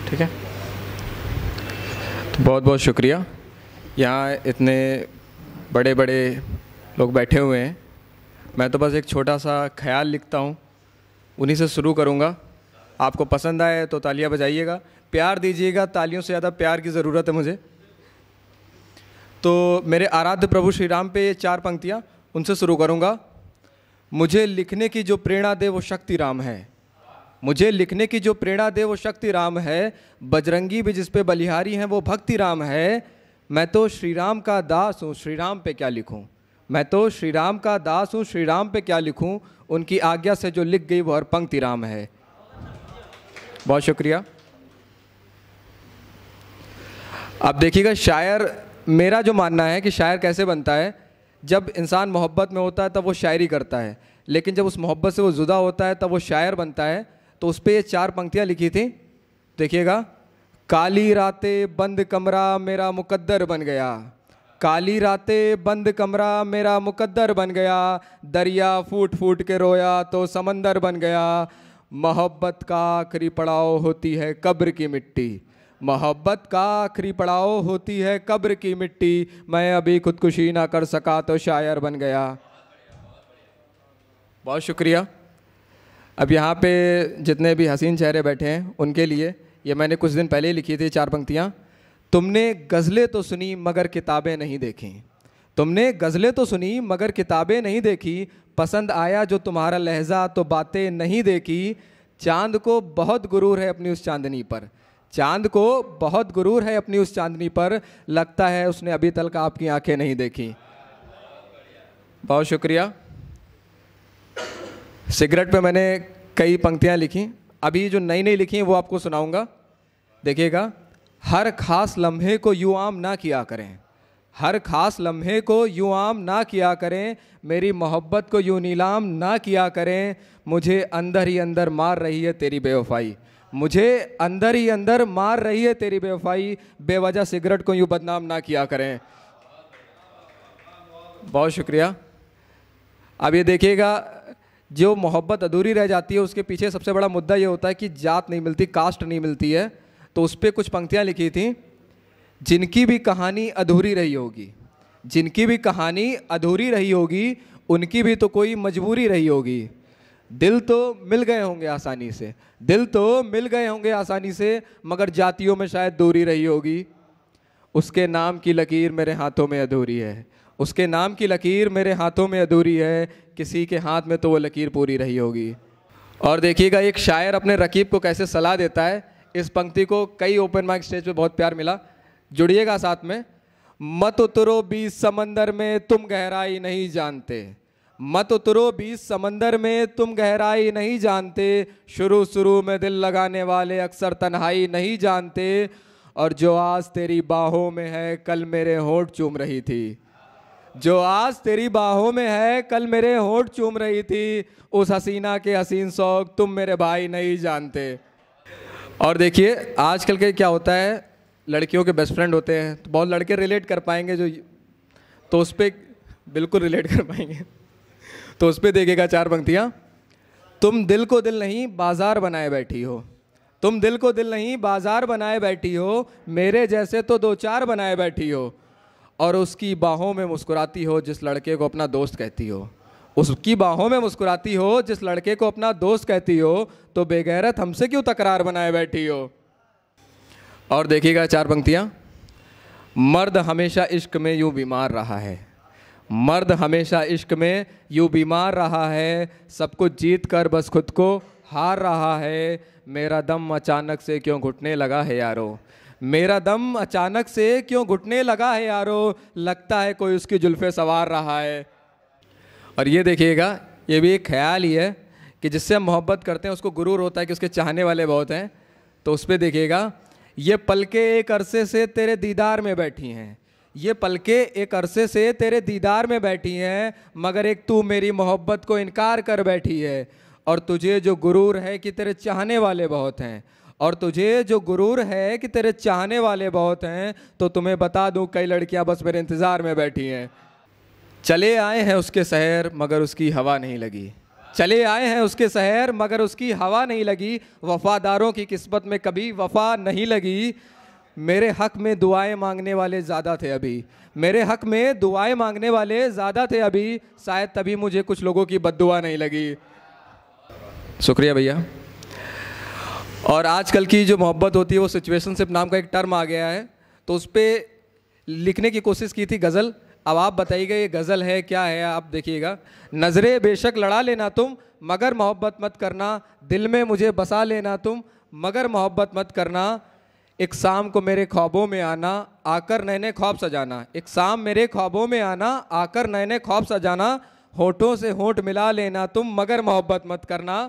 ठीक है, तो बहुत बहुत शुक्रिया। यहाँ इतने बड़े बड़े लोग बैठे हुए हैं, मैं तो बस एक छोटा सा ख्याल लिखता हूँ, उन्हीं से शुरू करूँगा। आपको पसंद आए तो तालियां बजाइएगा, प्यार दीजिएगा, तालियों से ज़्यादा प्यार की ज़रूरत है मुझे। तो मेरे आराध्य प्रभु श्री राम पे ये 4 पंक्तियाँ, उनसे शुरू करूँगा। मुझे लिखने की जो प्रेरणा दे वो शक्ति राम है, मुझे लिखने की जो प्रेरणा दे वो शक्ति राम है, बजरंगी भी जिस पे बलिहारी हैं वो भक्ति राम है। मैं तो श्री राम का दास हूँ, श्री राम पे क्या लिखूँ, मैं तो श्री राम का दास हूँ, श्री राम पे क्या लिखूँ, उनकी आज्ञा से जो लिख गई वो हर पंक्ति राम है। बहुत शुक्रिया। अब देखिएगा, शायर, मेरा जो मानना है कि शायर कैसे बनता है, जब इंसान मोहब्बत में होता है तब वो शायरी करता है, लेकिन जब उस मोहब्बत से वो जुदा होता है तब वो शायर बनता है। तो उस पर ये 4 पंक्तियाँ लिखी थी, देखिएगा। काली रातें बंद कमरा मेरा मुकद्दर बन गया, काली रातें बंद कमरा मेरा मुकद्दर बन गया, दरिया फूट फूट के रोया तो समंदर बन गया, मोहब्बत का आखिरी पड़ाव होती है कब्र की मिट्टी, मोहब्बत का आखिरी पड़ाव होती है कब्र की मिट्टी, मैं अभी खुदकुशी ना कर सका तो शायर बन गया। बहुत शुक्रिया। अब यहाँ पे जितने भी हसीन चेहरे बैठे हैं उनके लिए ये मैंने कुछ दिन पहले ही लिखी थी 4 पंक्तियाँ। तुमने गज़लें तो सुनी मगर किताबें नहीं देखी, तुमने गज़लें तो सुनी मगर किताबें नहीं देखी, पसंद आया जो तुम्हारा लहजा तो बातें नहीं देखी, चांद को बहुत गुरूर है अपनी उस चांदनी पर, चांद को बहुत गुरूर है अपनी उस चांदनी पर, लगता है उसने अभी तक आपकी आंखें नहीं देखी। बहुत शुक्रिया। सिगरेट पे मैंने कई पंक्तियाँ लिखी, अभी जो नई नई लिखी हैं वो आपको सुनाऊंगा। देखिएगा, हर खास लम्हे को यूँ आम ना किया करें, हर खास लम्हे को यूँ आम ना किया करें, मेरी मोहब्बत को यूँ नीलाम ना किया करें, मुझे अंदर ही अंदर मार रही है तेरी बेवफाई, मुझे अंदर ही अंदर मार रही है तेरी बेवफाई, बेवजह सिगरेट को यूँ बदनाम ना किया करें। बहुत शुक्रिया। अब ये देखिएगा, जो मोहब्बत अधूरी रह जाती है उसके पीछे सबसे बड़ा मुद्दा ये होता है कि जात नहीं मिलती, कास्ट नहीं मिलती है। तो उस पर कुछ पंक्तियाँ लिखी थी, जिनकी भी कहानी अधूरी रही होगी, जिनकी भी कहानी अधूरी रही होगी, उनकी भी तो कोई मजबूरी रही होगी, दिल तो मिल गए होंगे आसानी से, दिल तो मिल गए होंगे आसानी से, मगर जातियों में शायद दूरी रही होगी, उसके नाम की लकीर मेरे हाथों में अधूरी है, उसके नाम की लकीर मेरे हाथों में अधूरी है, किसी के हाथ में तो वो लकीर पूरी रही होगी। और देखिएगा, एक शायर अपने रकीब को कैसे सलाह देता है। इस पंक्ति को कई ओपन माइक स्टेज पे बहुत प्यार मिला, जुड़िएगा साथ में। मत उतरो बीच समंदर में तुम गहराई नहीं जानते, मत उतरो बीच समंदर में तुम गहराई नहीं जानते, शुरू शुरू में दिल लगाने वाले अक्सर तन्हाई नहीं जानते, और जो आज तेरी बाहों में है कल मेरे होंठ चूम रही थी, जो आज तेरी बाहों में है कल मेरे होंठ चूम रही थी, उस हसीना के हसीन शौक तुम मेरे भाई नहीं जानते। और देखिए, आजकल के क्या होता है, लड़कियों के बेस्ट फ्रेंड होते हैं, तो बहुत लड़के रिलेट कर पाएंगे जो, तो उस पर बिल्कुल रिलेट कर पाएंगे। तो उस पर देखिएगा 4 पंक्तियाँ। तुम दिल को दिल नहीं बाजार बनाए बैठी हो, तुम दिल को दिल नहीं बाजार बनाए बैठी हो, मेरे जैसे तो 2-4 बनाए बैठी हो, और उसकी बाहों में मुस्कुराती हो जिस लड़के को अपना दोस्त कहती हो, उसकी बाहों में मुस्कुराती हो जिस लड़के को अपना दोस्त कहती हो, तो बेगैरत हमसे क्यों तकरार बनाए बैठी हो। और देखिएगा 4 पंक्तियाँ। मर्द हमेशा इश्क में यूँ बीमार रहा है, मर्द हमेशा इश्क में यूँ बीमार रहा है, सब कुछ जीत कर बस खुद को हार रहा है, मेरा दम अचानक से क्यों घुटने लगा है यारो, मेरा दम अचानक से क्यों घुटने लगा है यारो, लगता है कोई उसकी जुल्फे सवार रहा है। और ये देखिएगा, ये भी एक ख्याल ही है कि जिससे हम मोहब्बत करते हैं उसको गुरूर होता है कि उसके चाहने वाले बहुत हैं। तो उस पर देखिएगा, ये पलके एक अरसे से तेरे दीदार में बैठी हैं, ये पलके एक अरसे से तेरे दीदार में बैठी हैं, मगर एक तू मेरी मोहब्बत को इनकार कर बैठी है, और तुझे जो गुरूर है कि तेरे चाहने वाले बहुत हैं, और तुझे जो गुरूर है कि तेरे चाहने वाले बहुत हैं, तो तुम्हें बता दूं कई लड़कियां बस मेरे इंतज़ार में बैठी हैं, चले आए हैं उसके शहर मगर उसकी हवा नहीं लगी, चले आए हैं उसके शहर मगर उसकी हवा नहीं लगी, वफादारों की किस्मत में कभी वफा नहीं लगी। मेरे हक में दुआएं मांगने वाले ज़्यादा थे अभी, मेरे हक में दुआएं मांगने वाले ज़्यादा थे अभी, शायद तभी मुझे कुछ लोगों की बद्दुआ नहीं लगी। शुक्रिया भैया। और आजकल की जो मोहब्बत होती है वो सिचुएशनशिप नाम का एक टर्म आ गया है, तो उस पर लिखने की कोशिश की थी गज़ल। अब आप बताइएगा ये गज़ल है क्या है, आप देखिएगा। नज़रें बेशक लड़ा लेना तुम मगर मोहब्बत मत करना, दिल में मुझे बसा लेना तुम मगर मोहब्बत मत करना। एक शाम को मेरे ख्वाबों में आना आकर नए नए ख्वाब सजाना, एक शाम मेरे ख्वाबों में आना आकर नए नए ख्वाब सजाना, होठों से होठ मिला लेना तुम मगर मोहब्बत मत करना।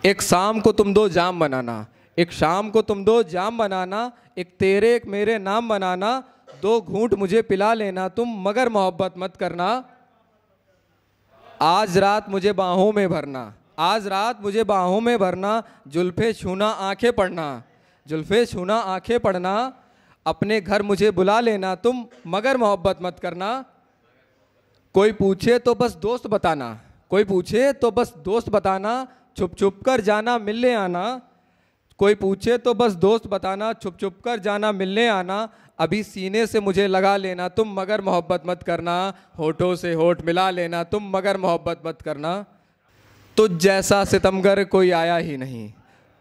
एक शाम को तुम दो जाम बनाना, एक शाम को तुम दो जाम बनाना, एक तेरे एक मेरे नाम बनाना, दो घूंट मुझे पिला लेना तुम मगर मोहब्बत मत करना। आज रात मुझे बाहों में भरना, आज रात मुझे बाहों में भरना, जुल्फे छूना आंखें पढ़ना, जुल्फे छूना आंखें पढ़ना, अपने घर मुझे बुला लेना तुम मगर मोहब्बत मत करना। कोई पूछे तो बस दोस्त बताना, कोई पूछे तो बस दोस्त बताना, छुप छुप कर जाना मिलने आना, कोई पूछे तो बस दोस्त बताना, छुप छुप कर जाना मिलने आना, अभी सीने से मुझे लगा लेना तुम मगर मोहब्बत मत करना, होठों से होठ मिला लेना तुम मगर मोहब्बत मत करना। तुझ जैसा सितमगर कोई आया ही नहीं,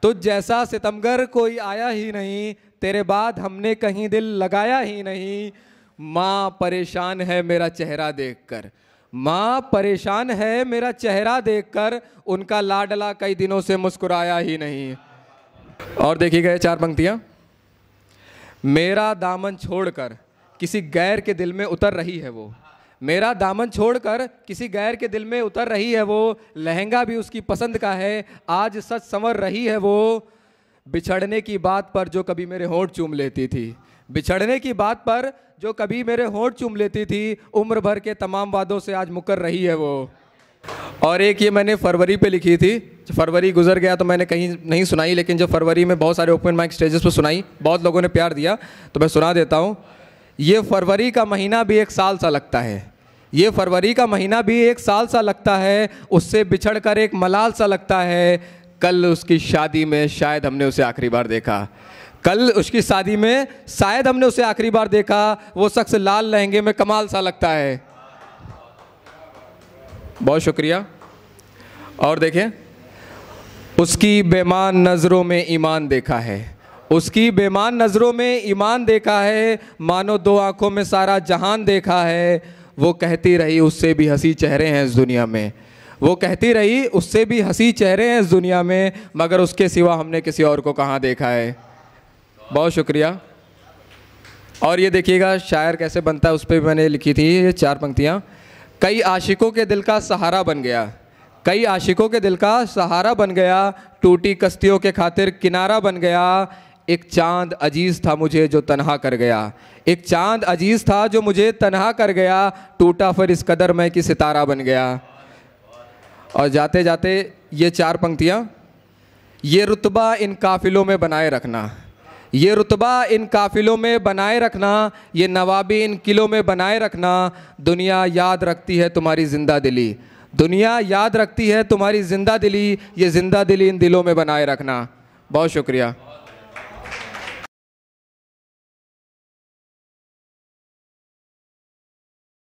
तुझ जैसा सितमगर कोई आया ही नहीं, तेरे बाद हमने कहीं दिल लगाया ही नहीं। माँ परेशान है मेरा चेहरा देखकर, माँ परेशान है मेरा चेहरा देखकर, उनका लाडला कई दिनों से मुस्कुराया ही नहीं। और देखिए गए चार पंक्तियाँ। मेरा दामन छोड़कर किसी गैर के दिल में उतर रही है वो, मेरा दामन छोड़कर किसी गैर के दिल में उतर रही है वो, लहंगा भी उसकी पसंद का है आज सच संवर रही है वो। बिछड़ने की बात पर जो कभी मेरे होंठ चूम लेती थी, बिछड़ने की बात पर जो कभी मेरे होंठ चूम लेती थी, उम्र भर के तमाम वादों से आज मुकर रही है वो। और एक ये मैंने फरवरी पे लिखी थी, फरवरी गुजर गया तो मैंने कहीं नहीं सुनाई, लेकिन जब फरवरी में बहुत सारे ओपन माइक स्टेजेस पर सुनाई, बहुत लोगों ने प्यार दिया तो मैं सुना देता हूँ। ये फरवरी का महीना भी एक साल सा लगता है, ये फरवरी का महीना भी एक साल सा लगता है, उससे बिछड़ कर एक मलाल सा लगता है। कल उसकी शादी में शायद हमने उसे आखिरी बार देखा, कल उसकी शादी में शायद हमने उसे आखिरी बार देखा, वो शख्स लाल लहंगे में कमाल सा लगता है। बहुत शुक्रिया। और देखें, उसकी बेमान नज़रों में ईमान देखा है, उसकी बेमान नज़रों में ईमान देखा है, मानो दो आंखों में सारा जहान देखा है। वो कहती रही उससे भी हंसी चेहरे हैं इस दुनिया में, वो कहती रही उससे भी हंसी चेहरे हैं इस दुनिया में, मगर उसके सिवा हमने किसी और को कहाँ देखा है। बहुत शुक्रिया। और ये देखिएगा शायर कैसे बनता है, उस पर भी मैंने लिखी थी ये चार पंक्तियाँ। कई आशिकों के दिल का सहारा बन गया, कई आशिकों के दिल का सहारा बन गया, टूटी कश्तियों के खातिर किनारा बन गया। एक चांद अजीज़ था मुझे जो तन्हा कर गया, एक चांद अजीज़ था जो मुझे तन्हा कर गया, टूटा फिर इस कदर मैं कि सितारा बन गया। और जाते जाते ये चार पंक्तियाँ। ये रुतबा इन काफिलों में बनाए रखना, ये रुतबा इन काफिलों में बनाए रखना, ये नवाबी इन किलों में बनाए रखना। दुनिया याद रखती है तुम्हारी ज़िंदा दिली, दुनिया याद रखती है तुम्हारी ज़िंदा दिली, ये ज़िंदा दिली इन दिलों में बनाए रखना। बहुत शुक्रिया।